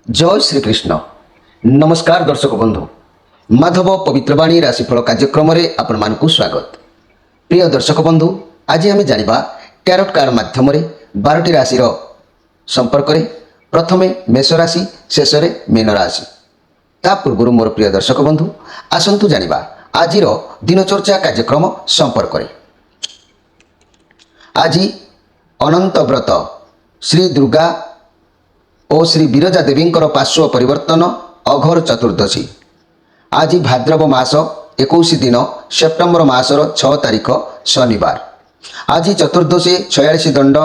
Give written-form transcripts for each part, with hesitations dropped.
जय श्री कृष्ण। नमस्कार दर्शक बंधु, माधव पवित्रवाणी राशिफल कार्यक्रम में आपण मानकु स्वागत। प्रिय दर्शक बंधु, आज आम जानिबा टैरोट कार्ड माध्यम 12टी राशि संपर्क में प्रथमे मेष राशि शेष में मीन राशि। ता पूर्व मोर प्रिय दर्शक बंधु आसंतु जानिबा आज दिनचर्चा कार्यक्रम संपर्क में। आज अनंत व्रत श्री दुर्गा और श्री विरजा देवी पार्श्व परिवर्तन अघोर चतुर्दशी। आज भाद्रव मास 21 दिन सेप्टेम्बर मासर 6 तारीख शनिवार। आज चतुर्दशी 46 दंड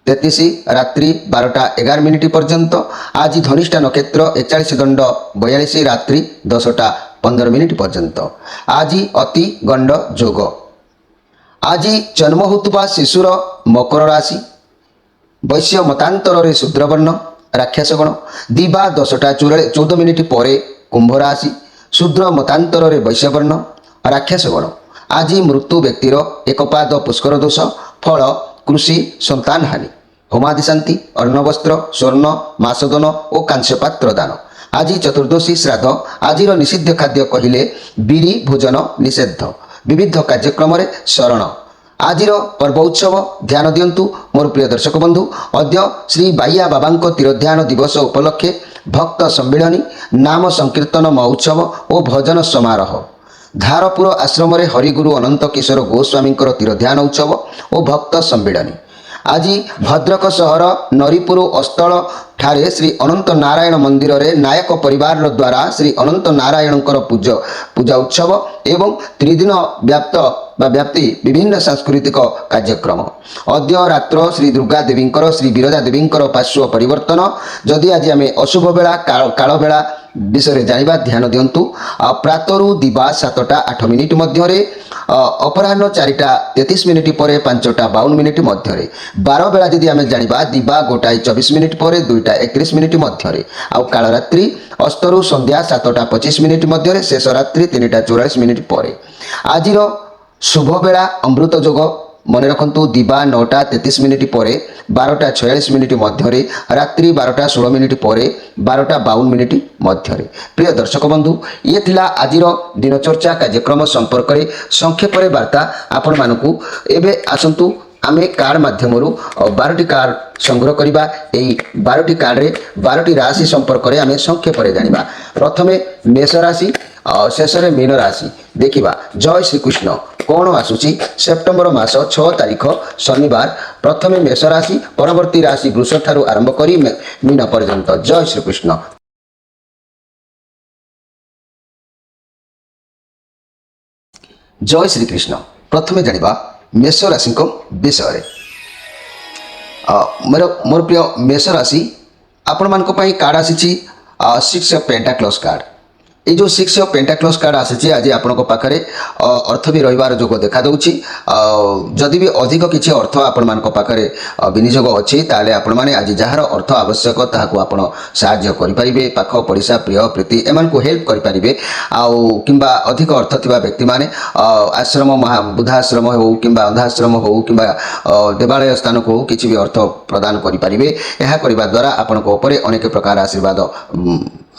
33 रात्रि 12:11 पर्यंत। आज धनिष्ठा नक्षत्र 41 दंड 42 रात्रि 10:15 पर्यंत। आज अति गंड जोग। आज जन्म होता शिशुर मकर राशि, वैश्य मतांतर शूद्रवर्ण राक्षसगण दिवा 10:14 पर कुंभ राशि, शूद्र मतांतर वैश्यवर्ण राक्षसगण। आज मृत्यु व्यक्तिर एक पाद पुष्कर दोष, फल कृषि संतान हानि, होमादि शांति, अर्णवस्त्र स्वर्ण मासदन और कांस्यपात्र दान। आज चतुर्दशी श्राद्ध। आज निषिद्ध खाद्य कहले बिरी भोजन निषेध। विविध कार्यक्रम शरण। आज पर्व उत्सव ध्यान दिंतु मोर प्रिय दर्शक बंधु। अद्य श्री बाइया बाबा तीरोध्यान दिवस उपलक्षे भक्त सम्मिलनी, नाम संकीर्तन महोत्सव और भजन समारोह। धारपुर आश्रम हरिगुरु अनंत किशोर गोस्वामी तीरोध्यान उत्सव और भक्त सम्मिलनी। आज भद्रक सहर नरीपुर अस्थल ठारे श्री अनंत नारायण मंदिर रे नायक परिवार द्वारा श्री अनंत नारायण पूजा उत्सव एवं त्रिदिन व्याप्ति विभिन्न सांस्कृतिक कार्यक्रम। अद्य रात्र श्री दुर्गा देवी श्री विरजा देवी पार्श्व परिवर्तन। जदि आज आम अशुभ बेला काल बेला विषय जानिबा ध्यान दिंतु। प्रातरु दिवा 7:08 मध्य, अपराह्न 4:33 पर 5:52 मध्य। 12 बेला जदि आम जानिबा दिवा 1:24 पर 2:31 मध्य। आउ कालरात्रि अस्तरु संध्या 7:25 मध्य, शेष रात्रि 3:44 पर। आज शुभ बेला अमृत जोग मन रखु दिवा 9:33 पर 12:46 मध्य, रात्रि 12:16 पर 12:52 मध्य। प्रिय दर्शक बंधु, ये थिला आज दिनचर्चा कार्यक्रम संपर्क में संक्षेप वार्ता आपण मानकु। एबे आसंतु आमे कार्ड माध्यम 12टी कार्ड संग्रह करबा। एई 12टी कार्ड रे 12टी राशि संपर्क में आमे संक्षेप में जानिबा। प्रथमे मेष राशि शेष में मीन राशि देखिबा। जय श्री कृष्ण। कौन आसुची सेप्टेम्बर मास 6 तारीख शनिवार। प्रथमे मेष राशि, परवर्ती राशि वृष ठारू आरंभ करी मीन पर्यंत। जय श्री कृष्ण। जय श्री कृष्ण। प्रथमे जानिबा मेष राशि विषय। मोर प्रिय मेष राशि आपण मान कार्ड आसी 6 ऑफ पेंटाक्लस कार्ड। ये जो 6 ऑफ पेंटाक्लस कार्ड आसी आज आपण पाखे अर्थ भी रही जोग देखा दूची। जदि भी अधिक किसी अर्थ आपण मान पाखे विनियोग अच्छी ताले आपण माने आज जार अर्थ आवश्यक ताहाको आपण साहाय्य करें। पाख पड़िशा प्रिय प्रीति एमान को हेल्प करें। आउ किंबा अधिक अर्थ थिबा व्यक्ति माने आश्रम बुद्धाश्रम हो किंबा अंधाश्रम हो किंबा देवालय स्थान को हो किसी भी अर्थ प्रदान करें। यह करने द्वारा आपण अनेक प्रकार आशीर्वाद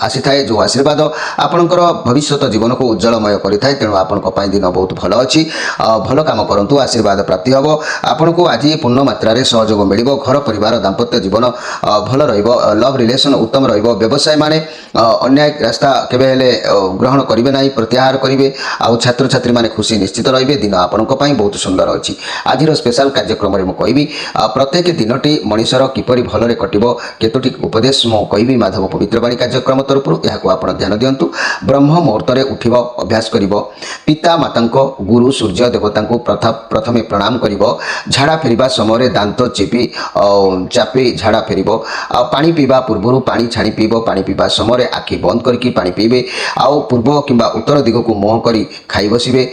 आसी थाए। जो आशीर्वाद आपणकर भविष्य जीवन को उज्जवलमय करें। तेणु आपण दिन बहुत भल अच्छी। भल काम करूँ, आशीर्वाद प्राप्ति हम। आपण को आज पूर्ण मात्रा सहयोग मिल। घर परिवार दाम्पत्य जीवन भल रव रिलेसन उत्तम व्यवसाय माने अन्याय रास्ता केबे ग्रहण करेंगे ना, प्रत्याहार करेंगे। आउ छात्र छात्री माने खुशी निश्चित रे। दिन आपण बहुत सुंदर अच्छी। आज स्पेशल कार्यक्रम में मुझे प्रत्येक दिनटी मनीषर किपरि भलरे कटिबो केतोटी उपदेश मु कहि माधव पवित्रवाणी कार्यक्रम तरफ आप ध्यान दिंतु। ब्रह्म मुहूर्त उठिब अभ्यास करिब। पिता माता गुरु सूर्य देवता को प्रथमे प्रणाम करिब। झाड़ा फेरिबा समय दांत चापी झाड़ा फेरिब। पानी पीवा पूर्व पानी छाणी पीब। पानी पीवा समय आखि बंद करके पानी पीबे। आउ पूर्व किंबा उत्तर दिग को मुह करी खाई बसिबे।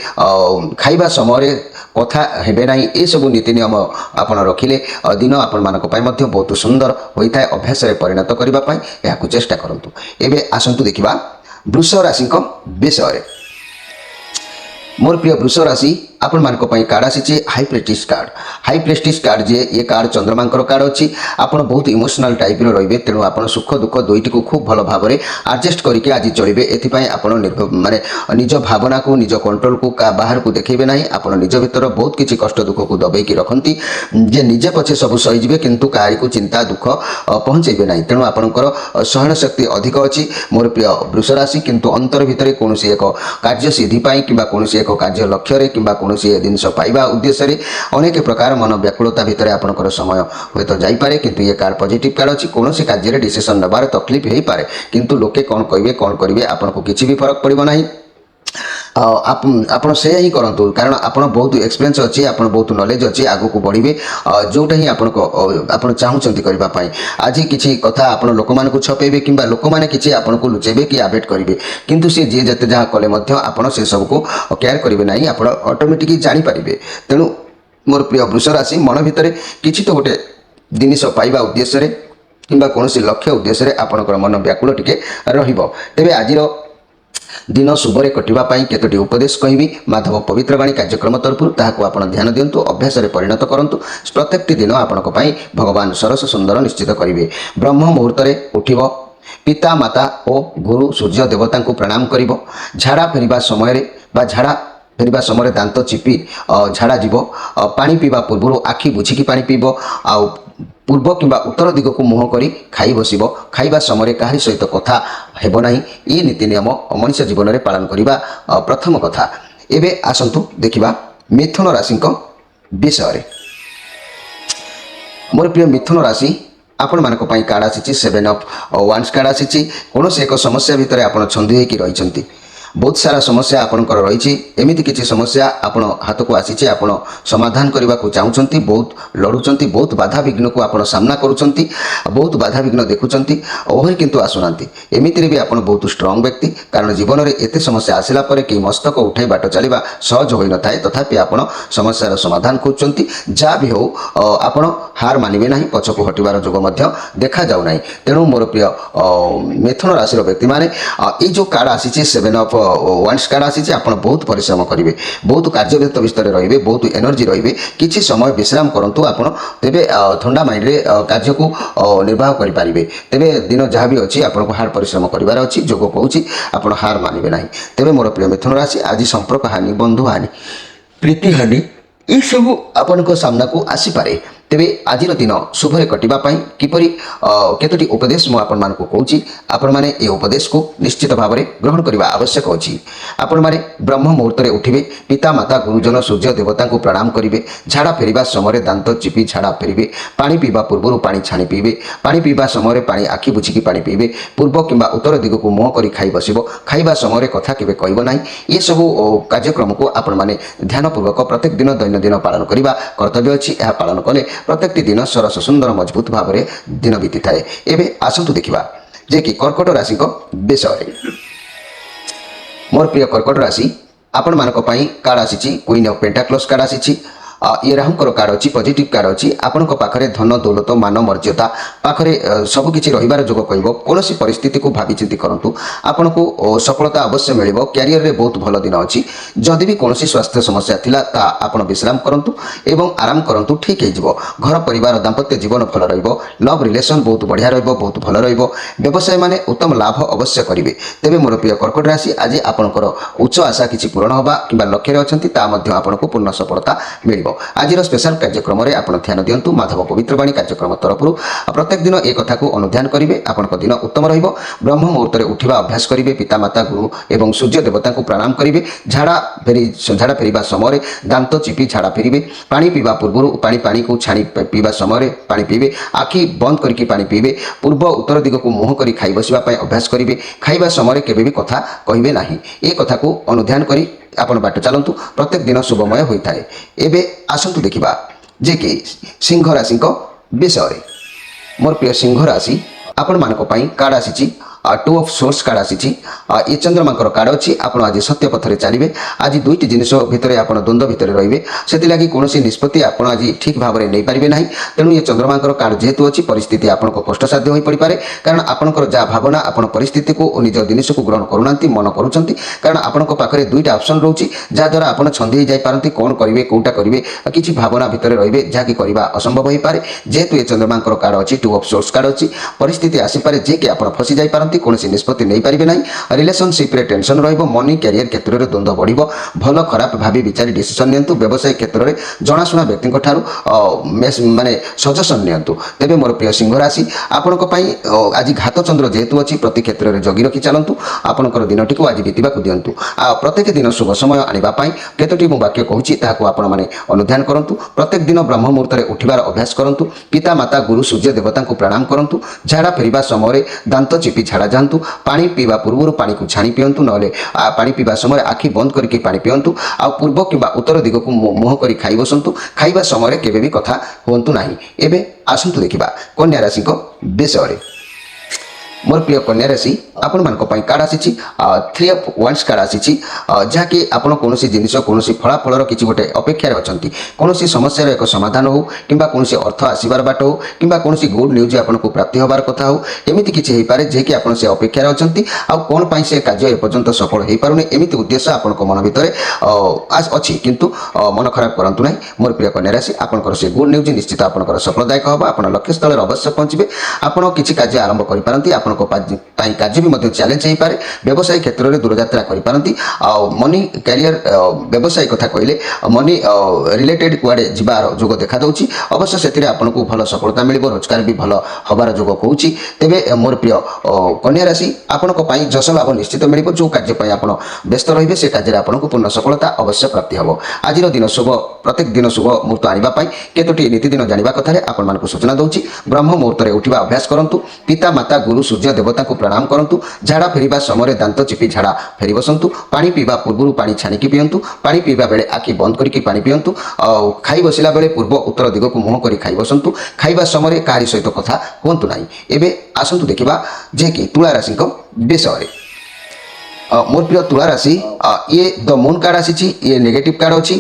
खाइबा समय कथा हेबे नाही। ए सब नीति नियम आपण रखिले दिन आपण मानक पय मध्य बहुत सुंदर होइथाय। अभ्यास रे परिणत करिबा पय याकु चेष्टा करंतु। एबे आसंतु देखिबा वृष राशि विषय। मोर प्रिय वृष राशि आपण मानक पई कार्ड आसी हाई प्रेस्टिज कार्ड जे ये कार्ड चंद्रमांकर कार्ड अच्छी आपण बहुत इमोशनल टाइप रे तेणु आप सुख दुख दुईटी को खूब भल भाव में आडजस्ट करके आज चलिए एपाई आप माने निज भावना को निज कंट्रोल को बाहर को देखेबे नहीं आप निज भीतर बहुत किसी कष्ट दुख को दबेकी रखती जे निजे पछे सब सहीजे किंतु कहारी को चिंता दुख पहुँचेबे नहीं तेणु आपंकर सहन शक्ति अधिक अच्छी मोर प्रिय वृष राशि किंतु अंतर भितर कौन एक कार्य सिद्धि कि कौन एक कार्य लक्ष्य कि कौन जिनस पाइबा उद्देश्य अनेक प्रकार मन व्याकुलता भितर आपंकर समय हूँ तो जापे किंतु ये कार्ड पॉजिटिव कार्ड अच्छी कौन कार्य डिसीजन नबार तकलीफ हो पाए किंतु लोके कौन कहे कौन करेंगे आपको किसी भी फरक पड़ो ना आपण से ही करूँ कारण आपड़ बहुत एक्सपीरियंस अच्छी आप बहुत नॉलेज अच्छी आगू को बढ़े जोटा ही आप चाहूँगी करने आज किसी कथा आप लोक मान छपेबे कि लोक मैंने किसी आपको लुचेबे कि आवेट करेंगे किंतु सी जी जिते जहाँ कले आप से सबको केयर करेंगे ना आप ऑटोमेटिक जानीपारे तेणु मोर प्रिय वृष राशि मन भितर किसी तो गोटे जिनिस पाइबा उद्देश्य कि कौन लक्ष्य उद्देश्य आपंकर मन व्याकुल टिके तेरे आज दिन शुभरे कटापी केतोटी उपदेश कहबी माधव पवित्रवाणी कार्यक्रम तरफ ताकू आप ध्यान दिंतु अभ्यास परिणत करूँ प्रत्येक दिन आपण भगवान सरस सुंदर निश्चित करेंगे ब्रह्म मुहूर्त उठब पिता माता और गुरु सूर्य देवता को प्रणाम कर झाड़ा फेरवा समय झाड़ा फेरवा समय दांत चिपी झाड़ा जीव पानी पीवा पूर्व आखि बुझिकी पानी पीब आ पूर्व किंबा उत्तर दिग को मुह करी खाई बसिब खाइबा समय कहारी सहित कथा हेब नाही ये नीति नियम मनुष्य जीवन में पालन करने प्रथम कथा एबे आसंतु देखिबा मिथुन राशि विषय मोर प्रिय मिथुन राशि आपण मानक पई कार्ड आसी 7 ऑफ वांड्स कार्ड आसी कौन एक समस्या भितर आप छंदी होकर रही बहुत सारा समस्या आपंकर रही एमती किसी समस्या आपण हाथ को आसी आपण समाधान करने को चाहूँगी बहुत लड़ुंट बहुत बाधा विघ्न को आप सामना करुँच बहुत बाधा विघ्न देखुंट ओहरी किंतु आसुना एमती भी आप बहुत स्ट्रंग व्यक्ति कारण जीवन में एत समस्या आसला कि मस्तक उठे बाट चलवा सहज हो न था तथापि आप समस्यार समाधान खोजुंट जहाँ भी हो आप हार मानवे ना पछक हटार जोग देखा जाऊना तेणु मोर प्रिय मिथुन राशि व्यक्ति मैंने ये जो कार्ड आसी 7 ऑफ वांड्स कार्ड आसी आप बहुत परिश्रम करेंगे बहुत कार्यव्यस्त भितर रे बहुत एनर्जी रे किसी समय विश्राम करूँ आप तेरे ठंडा माइंड रे कार्य को निर्वाह करेंगे तेरे दिन जहाँ भी अच्छी आपको हार परिश्रम करार अच्छी जोग कहूँ आप हार मानवे ना तेरे मोर प्रिय मिथुन राशि आज संपर्क हानि बंधु हानि प्रीति हानि ये सब आपण सामना को आसीपे तेरे आज दिन शुभरे कटापी किपरि केतोटी उपदेश मुझे कहूँ आपण मैंने ये उपदेश को निश्चित भाव में ग्रहण करने आवश्यक अच्छी आपण मैंने ब्रह्म मुहूर्त उठे पिता माता गुरुजन सूर्य देवता को प्रणाम करेंगे झाड़ा फेरवा समय दांत चिपी झाड़ा फेरवे पानी पीवा पूर्व पानी छाणी पीबे पानी पीवा समय पानी आखि बुझिकी पानी पीबे पूर्व कि उत्तर दिग को मुह कर खाई बस खाइबा समय कथा केवे कहब ना ये सब कार्यक्रम को आपण मैंने ध्यानपूर्वक प्रत्येक दिन दैनंदिन पालन करने कर्तव्य अच्छी यह पालन कले प्रत्येक दिन सरस सुंदर मजबूत भाव में दिन बीती थाए एवं आसतु देखा जे कि कर्कट राशि विषय मोर प्रिय कर्कट राशि आपण मानक पई कार्ड आसी क्वीन ऑफ पेंटाक्लस कार्ड आसी ये राहुंकर कार्ड अच्छी पॉजिटिव कार्ड अच्छी आपण पाखरे धन दौलत मान मर्यादा पाखरे सबकिछि रहिबार जोग कहब कौन परिस्थिति को भावी चिंती करूँ आपन को सफलता अवश्य मिल क्यारियर रे बहुत भल दिन अच्छी जदि भी कौन स्वास्थ्य समस्या थिला ता आपण विश्राम करूँ एवं आराम करूँ ठीक हो घर परिवार दाम्पत्य जीवन भल लव रिलेशन बहुत बढ़िया बहुत भल व्यवसाय माने उत्तम लाभ अवश्य करेंगे तेरे मोर प्रिय कर्कट राशि आज आपंकर उच्च आशा किसी पूरण होगा कि लक्ष्य अच्छा आपको पूर्ण सफलता मिल आज स्पेशल कार्यक्रम में आप ध्यान दिंतु माधव पवित्रवाणी कार्यक्रम तरफ प्रत्येक दिन एक कथा को अनुध्यान करेंगे आपंक दिन उत्तम ब्रह्म मुहूर्त उठा अभ्यास करेंगे पिता माता गुरु एवं सूर्य देवता को प्रणाम करेंगे झाड़ा फेरवा समय दांत चिपी झाड़ा फेरवे पानी पीवा पूर्व पानी को छाणी पीवा समय पानी पीबे आखि बंद करके पानी पीबे पूर्व उत्तर दिग को मुह कर खाई बसवाई अभ्यास करेंगे खाइबा समय केवे भी कथा कहबे नाही ए कथा को अनुध्यान करी आपण बाट चलतु प्रत्येक दिन शुभमय होता है एवं आसतु देखा जे कि सिंह राशि विषय मोर प्रिय सिंह राशि आपण मानक पई कार्ड आसी टू ऑफ सोर्स कार्ड आसी ये चंद्रमा कार्ड अच्छी आप आज सत्य पथरे चलिए आज दुईट जिनिस भितर आप द्वंद्व भितर रे से कौन निष्पत्ति आप आज ठीक भाव में नहीं पारे ना तेणु ये चंद्रमा कार्ड जेहेतु अच्छी परिस्थिति आपको कष्टसाध्य हो पड़ पारे कारण आपंकर जहाँ भावना आप परिस्थिति को निज जिनिस को ग्रहण करूना मन करुँच कारण आपंक पाखे दुईटा ऑप्शन रोचे जहाद्वारा आप छंदी जापारती कौन करेंगे कौटा करेंगे किसी भावना भितर रे जहाँकि करवा असंभव हो पाए जेहेतु ये चंद्रमा कार्ड अच्छी टू ऑफ सोर्स कार्ड अच्छी परिस्थिति आसीपे जे कि आप फसी जापारती कौन निष्पत्ति नहीं पारे ना रिलेशनशिप रे टेंशन रहिबो मनी कैरियर क्षेत्र में द्वंद्व बढ़िबो भल खराब भावी विचारी डिसीजन नियंतु व्यवसाय क्षेत्र में जनाशुना व्यक्ति ठारू माने सजेशन नियंतु तेबे मोर प्रिय सिंह राशि आपनको पई आज घात चंद्र जेहेतु अच्छी प्रति क्षेत्र में जगी रखी चलतु आपनकर दिनटी को आज बीतवा दिंतु प्रत्येक दिन शुभ समय आनिबा पई केतोटी मु वाक्य कहूची ताहाको आपण माने अनुध्यान करंतु प्रत्येक दिन ब्रह्म मुहूर्त रे उठिबार अभ्यास करंतु पिता माता गुरु सूर्य देवता को प्रणाम करंतु झाड़ा फेरिबा समय दांत चिपी झाड़ा जांतु पानी पीवा पूर्व पानी को छाणी पियंतु नले पानी पीवा समय आखि बंद करके पानी पियंतु आ पूर्व किंबा उत्तर दिग को मुह करी खाई बसंतु खाइबा समय केबे भी कथा होंतु नाही एबे आसंतु देखिबा कन्या राशि को विषय मोर प्रिय कन्या राशि आपण मानक पई कार्ड आसी 3 ऑफ वांड्स कार्ड आसी जहाँकि आपण कौन जिनिस कौन फलाफल किसी गोटे अपेक्षार अच्छा कौन समस्या एक समाधान हो कि कौन अर्थ आसबार बाट हो कि कौन गुड न्यूज आपको प्राप्ति हबार कथा हो एमती किसी हो पाए जे कि आप अपेक्षार अच्छा कौन पाई से कार्य एपर्यंत सफल हो पारे एमती उद्देश्य आपण मन भितर अच्छी किंतु मन खराब करंतु नहीं मोर प्रिय कन्या राशि आपंकर से गुड न्यूज निश्चित आपंकर सफलदायक हम आप लक्ष्य स्थल अवश्य पहुँचे आप किसी कार्य आरंभ करें आप कार्य भी चैलेंज हो पाए व्यवसाय क्षेत्र में दूरयात्रा करें मनी कैरियर व्यवसाय कथा कहले मनी रिलेटेड कुआडे जीवार जोग देखा दूसरी अवश्य से आपको भल सफलता मिल रोजगार भी भल हबार जोग कहूँ तेरे मोर प्रिय कन्या राशि आपण जश लाभ निश्चित मिल जो कार्य आप व्यस्त रे से कार्य आपको पूर्ण सफलता अवश्य प्राप्ति हम आज दिन शुभ प्रत्येक दिन शुभ मुहूर्त आने केतोटी नीतिदिन जाना कथा आपको सूचना दूसरी ब्रह्म मुहूर्त में उठा अभ्यास करूँ पिता माता गुरु सूर्य देवता को प्रणाम करंतु झाड़ा फेरिबा समय दांत चिपी झाड़ा फेरी बसंतु पानी पीवा पूर्व पानी छाणिकी पियंतु पानी पीवा बेले आखि बंद करके पानी पियंतु खाई बसिला बेले पूर्व उत्तर दिग को मुह करी खाई बसंतु खाइबा समय काहारी सहित कथा हुंतु नाही एबे आसंतु देखिबा जे कि तुला राशि को विषय मोर प्रिय तुला राशि ये द मून कार्ड आसी ये नेगेटिव कार्ड अच्छी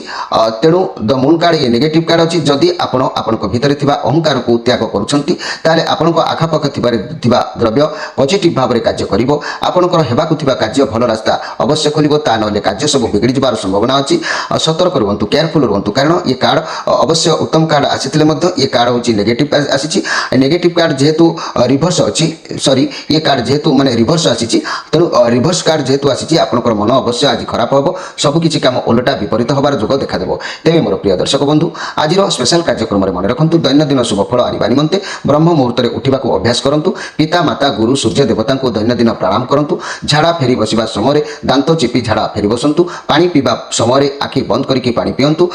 तेणु द मून कार्ड ये नेगेटिव कार्ड अच्छी जदि आपण भितर अहंकार को त्याग करुँचे आपण आखपाख द्रव्य पॉजिटिव भाव में कार्य कर आपंकर कार्य भल रास्ता अवश्य खोल ना कार्य सब बिगड़ जाबार संभावना अच्छी सतर्क रुहतु केयरफुल रुहतु कारण ये कार्ड अवश्य उत्तम कार्ड आसी ये कार्ड हूँ नेगेटिव आसी नेगेटिव कार्ड जेहेतु रिभर्स अच्छी सॉरी ये कार्ड जेहेतु माने रिभर्स आसी तेणु रिभर्स कार्ड जेहेतु आसी आपंकर मन अवश्य आज खराब हम सबकि कम ओलटा विपरीत हबार जोग देखादेव तेरे मोर प्रिय दर्शक बंधु आज स्पेशल कार्यक्रम में मन रखु दैनंदिन शुभफल आने निमंते ब्रह्म मुहूर्त में उठा अभ्यास करूँ पिता माता गुरु सूर्य देवता को दैनंदिन प्रणाम करूँ झाड़ा फेरी बसवा समय दांत चिपी झाड़ा फेरी बसंतु पानी पीवा समय आखि बंद करके पानी पियंतु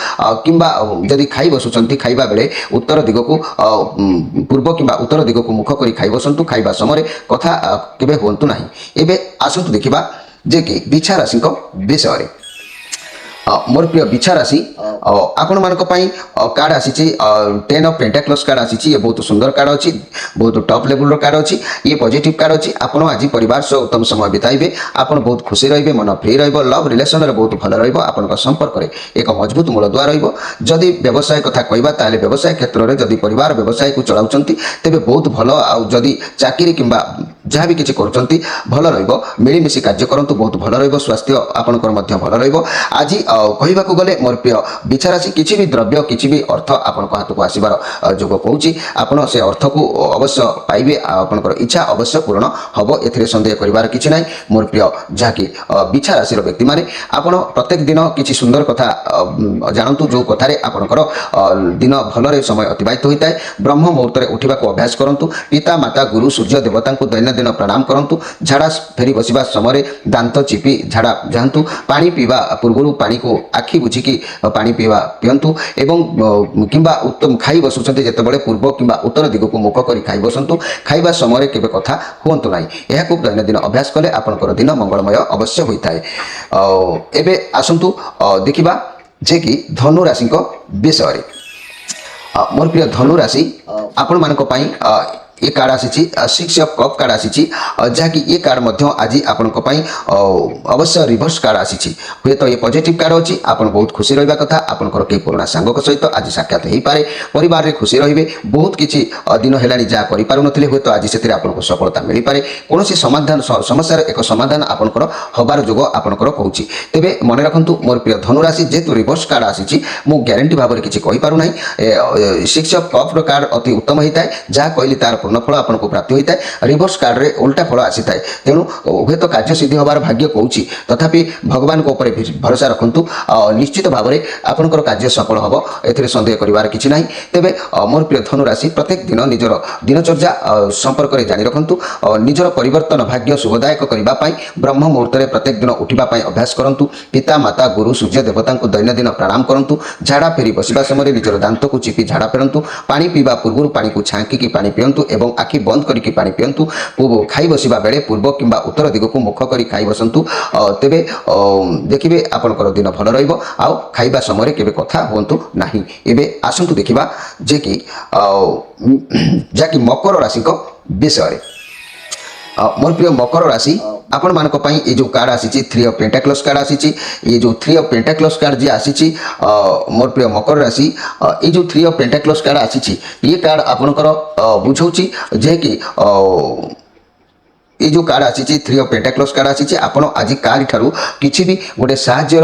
किंबा जदि खाई बसुंट खाइबा बेले उत्तर दिग को पूर्व किंबा उत्तर दिग को मुख करी खाई बसंतु खाइबा समय कथा केबे होंतु नाही एबे आसंतु देखिबा जे कि बिछा राशि विषय मोर प्रिय बिछा राशि आपण मान कार्ड आसी 10 ऑफ पेंटाक्लस कार्ड आसी ये बहुत सुंदर कार्ड अच्छी बहुत टॉप लेवल कार्ड अच्छी ये पॉजिटिव कार्ड अच्छी आप आज परिवार सह उत्तम समय बिताइबे आप बहुत खुशी रे मन फ्री लव रिलेशन रे बहुत भल रहा संपर्क में एक मजबूत मूलदुआ रदि व्यवसाय कथा कहवा व्यवसाय क्षेत्र में जदि परिवार व्यवसाय को चलाउं तेज बहुत भल आदि चाकरी किंबा जहाँ भी किसी कर भल मिलमिशी कार्य करूँ बहुत भल स्वास्थ्य आपंकर भल आज कहवाक गले मोर प्रिय बिछा राशि किसी भी द्रव्य किसी भी अर्थ आपण हाथ को आसबार जोग कहूँ आपड़ से अर्थ को अवश्य पाइबे आपंकर इच्छा अवश्य पूर्ण हम ए सन्देह करार कि ना मोर प्रिय जहाँकि बिछा राशि व्यक्ति मैंने आपड़ प्रत्येक दिन किसी सुंदर कथा जानतु जो कथार आपंकर दिन भल समय अतिबाहित होता है ब्रह्म मुहूर्त में उठा अभ्यास करूँ पिता माता गुरु सूर्य देवता को दैनंदिन प्रणाम करूँ झाड़ा फेरी बसवा समय दांत चिपी झाड़ा जातु पानी पीवा पूर्व पानी को आखि बुझिकी पानी पीवा पियंतु एवं किंबा उत्तम खाई बसुंट जितेबाला पूर्व किंबा उत्तर दिग को मुख करी खाई बसंतु खाइबा समय केबे कथा हुंतु नाही यह दैनंदिन अभ्यास कले आपनकर दिन मंगलमय अवश्य होता है एबे आसंतु देखिबा जे कि धनु राशि विषय मोर प्रिय धनु राशि आपण मानक पई ये कार्ड आसी 6 ऑफ कप कार्ड आसी जहाँकि ये कार्ड मध्य आज आपण अवश्य रिवर्स कार्ड आसी हुए तो ये पॉजिटिव कार्ड अच्छी आप बहुत खुशी रहा कथा आपंकर कई पुराना सांग सहित आज साक्षात हो पाए परिवार में खुशी रे बहुत किसी दिन है जहाँ करें हुए तो आज से आपको सफलता मिल पाए कौन समाधान समस्या एक समाधान आपंकर हबार जोग आपंकर कहूँ तेरे मन रखु मोर प्रिय धनुराशि जेहेतु रिवर्स कार्ड आसी मु ग्यारंटी भाव में किसी कहीपरू ना 6 ऑफ कप कार्ड अति उत्तम होता है जहाँ कहली तार पूर्ण फल आपको प्राप्ति होता है रिवर्स कार्ड रे उल्टा फल आसी था तेणु हूँ तो कार्य सिद्धि हबार भाग्य कहूँ तथापि भगवान को ऊपर भरोसा रखु निश्चित भाव में आपंकर कार्य सफल हम ए सन्देह करार कि ना तेरे मोर प्रिय धनुराशि प्रत्येक दिन निजर दिनचर्या संपर्क में जारी रखु निजर परिवर्तन भाग्य शुभदायक करने ब्रह्म मुहूर्त में प्रत्येक दिन उठापी अभ्यास करूँ पिता माता गुरु सूर्य देवता को दैनंदिन प्रणाम करूँ झाड़ा फेरी बसवा समय निजर दांत को चिपी झाड़ा फेरतु पानी पीवा पूर्व पानी को छांकी पानी पिंतु एवं आखि बंद करके पानी पिंतु खाई बसवा बेले पूर्व किंबा उत्तर दिग को मुख कर खाई बसंतु तेबे देखिए आपंकर दिन भल रहिबो आउ खाइबा समय केबे कथा हुंतु नाही एबे आसंतु देखिबा जे कि जाकि मकर राशि को विषय मोर प्रिय मकर राशि आपण मानक पई ये जो कार्ड आसी 3 ऑफ पेंटाक्लस कार्ड आसी ये जो 3 ऑफ पेंटाक्लस कार्ड जे आसी मोर प्रिय मकर राशि ये जो 3 ऑफ पेंटाक्लस कार्ड आसी ये कार्ड आपनकर बुझौची जे कि ये जो कार्ड आसी 3 ऑफ पेंटाक्लस कार्ड आसी आपण आज कार्ड ठारू किछि भी गोटे साहाय्यर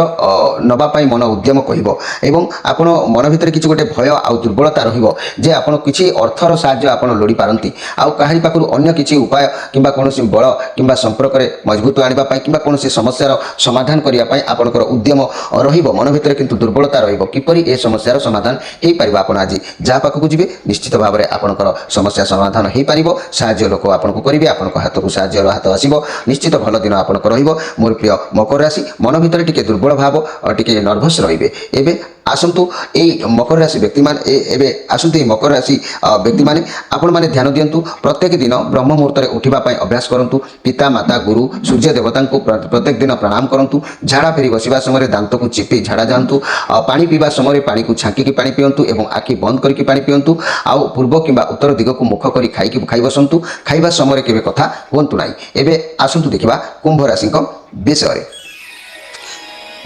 नबा पाई मन उद्यम कहबो एवं आपण मन भितर किछि गोटे भय आ दुर्बलता रहिबो जे आपण किछि अर्थर साहाय्य आपण लोडी पारंती आ काहरी पाखरु अन्य किछि उपाय किंबा कोनोसी बळ किंबा संपर्क रे मजबूत आनिबा पाई किंबा कोनोसी समस्यार समाधान करिया पाई आपणकर उद्यम रहिबो मन भितर किंतु दुर्बलता रहिबो किपरि ए समस्यार समाधान हेई परिबो आपण आज जा पाखकु जिवे निश्चित भाव रे आपणकर समस्या समाधान हेई परिबो साहाय्य लोक आपणकु करिवे आपणक हाथ को साहाय्य हाथ आसो निश्चित भल दिन आपंकर मोर प्रिय मकर राशि मन भितर टिके दुर्बल भाव टिके नर्भस रे एबे आसंतु ए मकर राशि व्यक्ति मान एबे आसंतु ए मकर राशि व्यक्ति माने आपण माने ध्यान दियंतु प्रत्येक दिन ब्रह्म मुहूर्त रे उठिबा पई अभ्यास करंतु पिता माता गुरु सूर्य देवता को प्रत्येक दिन प्रणाम करंतु झाड़ा फेरी बसिबा समय दांत को चिपी झाड़ा जानतु पानी पीबा समय पानी को छांकी की पानी पियंतु एवं आखि बंद करके पानी पियंतु आउ पूर्व किंबा उत्तर दिग को मुख करी खाई बसंतु खाइबा समय केबे कथा हुंतु नाही एबे आसंतु देखिबा कुंभ राशि को विषय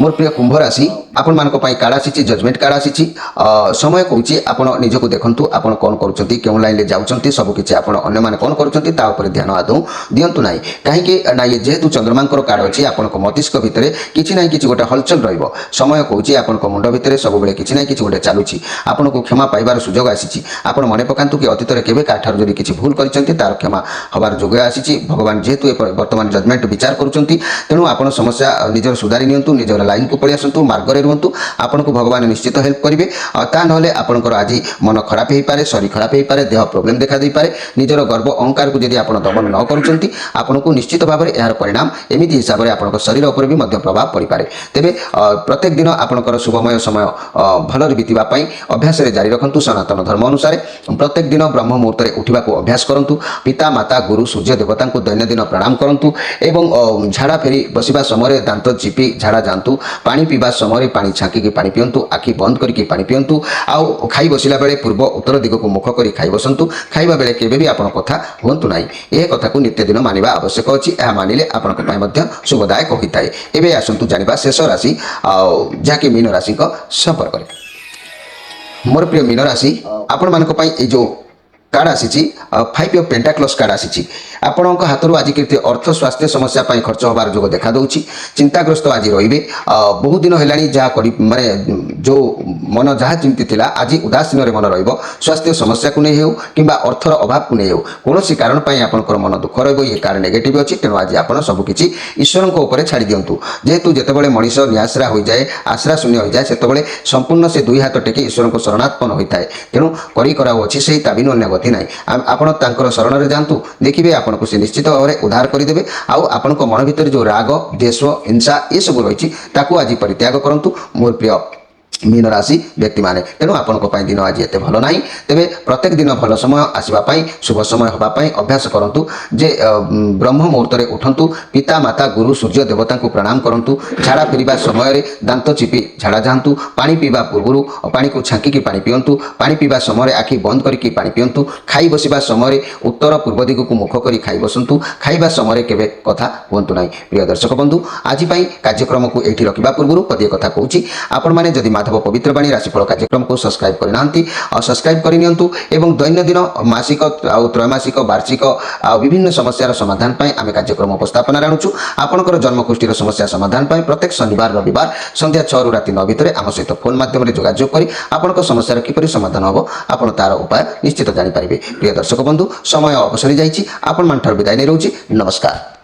मोर प्रिय कुंभ राशि आपण मानक पई कार्ड आसी जजमेंट कार्ड आसी समय कहूँ आपण निजको देखंतु आपण कौन करूछंती केउ लाइन ले जाउछंती सब किछि आपण अन्य माने कौन करूछंती ता ऊपर ध्यान आदौ दियंतु नाही काहेकि ना ये जेहेतु चंद्रमांकर कार्ड अछि आपनको मस्तिष्क भितरे किछि नाही किछि गोटे हलचल रहइबो समय कहूँ आपनको मुंड भितरे सब बेले किछि नाही किछि गोटे चालुछि आपनको क्षमा पाइबार सुजोग आसीछि आपण मने पकांतु कि अतीत रे केबे काठार जदि किछि भूल करिसंती तार क्षमा हबार जोग आसीछि भगवान जेहेतु वर्तमान जजमेंट विचार करूछंती तेनु आपण समस्या निजर सुधारी नियंतु निजर लाइन को पळि आसंतु मार्ग रे रहंतु आपनको भगवान निश्चित हेल्प करिवे ता नहले आपनकर आज मन खराब हेई पारे शरीर खराब हेई पारे देह प्रॉब्लम देखा देई पारे निजर गर्व अहंकार को यदि आपण दमन न करूछंती आपनको निश्चित भाव में यार परिणाम एमिति हिसाब रे आपनकर शरीर ऊपर भी मध्य प्रभाव पड़ी पारे तेबे प्रत्येक दिन आपनकर शुभमय समय भल रे बितिबा पई अभ्यास रे जारी रखंतु सनातन धर्म अनुसार प्रत्येक दिन ब्रह्म मुहूर्त रे उठिबा को अभ्यास करंतु पिता माता गुरु सूर्य देवता को दैनंदिन प्रणाम करंतु एवं झाड़ा फेरी बसिबा समय दांत चिपी झाड़ा जानतु पानी पीबा समय पानी छांकी की पानी पियंतु आखि बंद करके पानी पियंतु आउ खाई बसिला बेले पूर्व उत्तर दिग को मुख करी खाई बसंतु खाइबा बेले केबे भी आपण कथा हुंतु नाही ए कथा को नित्य दिन मानिबा आवश्यक अछि ए मानिले आपण को पय मध्य शुभदायक होइताय एबे आसंतु जानिबा शेष राशि जाके मीन राशि को संपर्क करे मोर प्रिय मीन राशि आपण मानक पय ए जो कार्ड आसी 5 ऑफ पेंटाक्लस कार्ड आसी आपण हाथ आज के अर्थ स्वास्थ्य समस्या पाई खर्च होबार जोग देखा दउछि चिंताग्रस्त आज रहिबे बहुत दिन हेलानी जा माने जो मन जहाँ चिंती थिला आज उदासीन रे मन रहिबो स्वास्थ्य समस्या को नहीं हो किंबा अर्थर अभाव को नहीं हो कोनोसी कारण पाई आपनकर मन दुख रहिबो ये कारण नेगेटिव अछि तेनो आज आपण सब किछि ईश्वर को ऊपर छाड़ी दियंतु जेहेतु जेतेबेले मनीष निआसरा हो जाए आश्रा शून्य हो जाए सेतेबेले संपूर्ण से दुई हाथ टेके ईश्वर को शरणात्पन्न होइताए तेनु करी करा अछि सेही ताबिन अन्य गति नाही आपण तांकर शरण रे जानतु देखिबे आपण को से निश्चित भाव में उद्धार करदेवे आउ आपण मन भीतर जो राग द्वेष हिंसा ये सब रही ताकू आज परित्याग करंतु मोर प्रिय मीन राशि व्यक्ति माने तेणु आपण दिन आज एत भल ना तेरे प्रत्येक दिन भल समय आसवाई शुभ समय होगापाई अभ्यास करूँ जे ब्रह्म मुहूर्त में उठंतु पिता माता गुरु सूर्य देवता को प्रणाम करूँ झाड़ा फिरवा समय दांत चिपी झाड़ा जातु पानी पीवा पूर्व पानी को छांकी पानी पिंतु पानी पीवा समय आखि बंद करके पानी पिंतु खाई बसवा समय उत्तर पूर्व दिग को मुख कर खाई बसतु खाइबा समय केवे कथा कहतु ना प्रिय दर्शक बंधु आज कार्यक्रम को ये रखा पूर्व पदे कथा कहूँ आपण मैंने जदि माधव पवित्रवाणी राशिफल कार्यक्रम को सब्सक्राइब करना और सब्सक्राइब करनियंतु एवं दैनंदिन मासिक आउ त्रैमासिक वार्षिक विभिन्न समस्यार समाधान पाई आमे कार्यक्रम उपस्थापन आणुचु आपणकर जन्मकुष्ठीर समस्या समाधान पाई प्रत्येक शनिवार रविवार संध्या 6 रु राति 9 भितर आम सहित फोन माध्यम जोगाजोग करी आपणक समस्यार किपरि समाधान होबो आपण तार उपाय निश्चित जानि पारिबे प्रिय दर्शक बंधु समय अवसरी जाइछि आपण मान ठार विदाय नै रहउछि नमस्कार।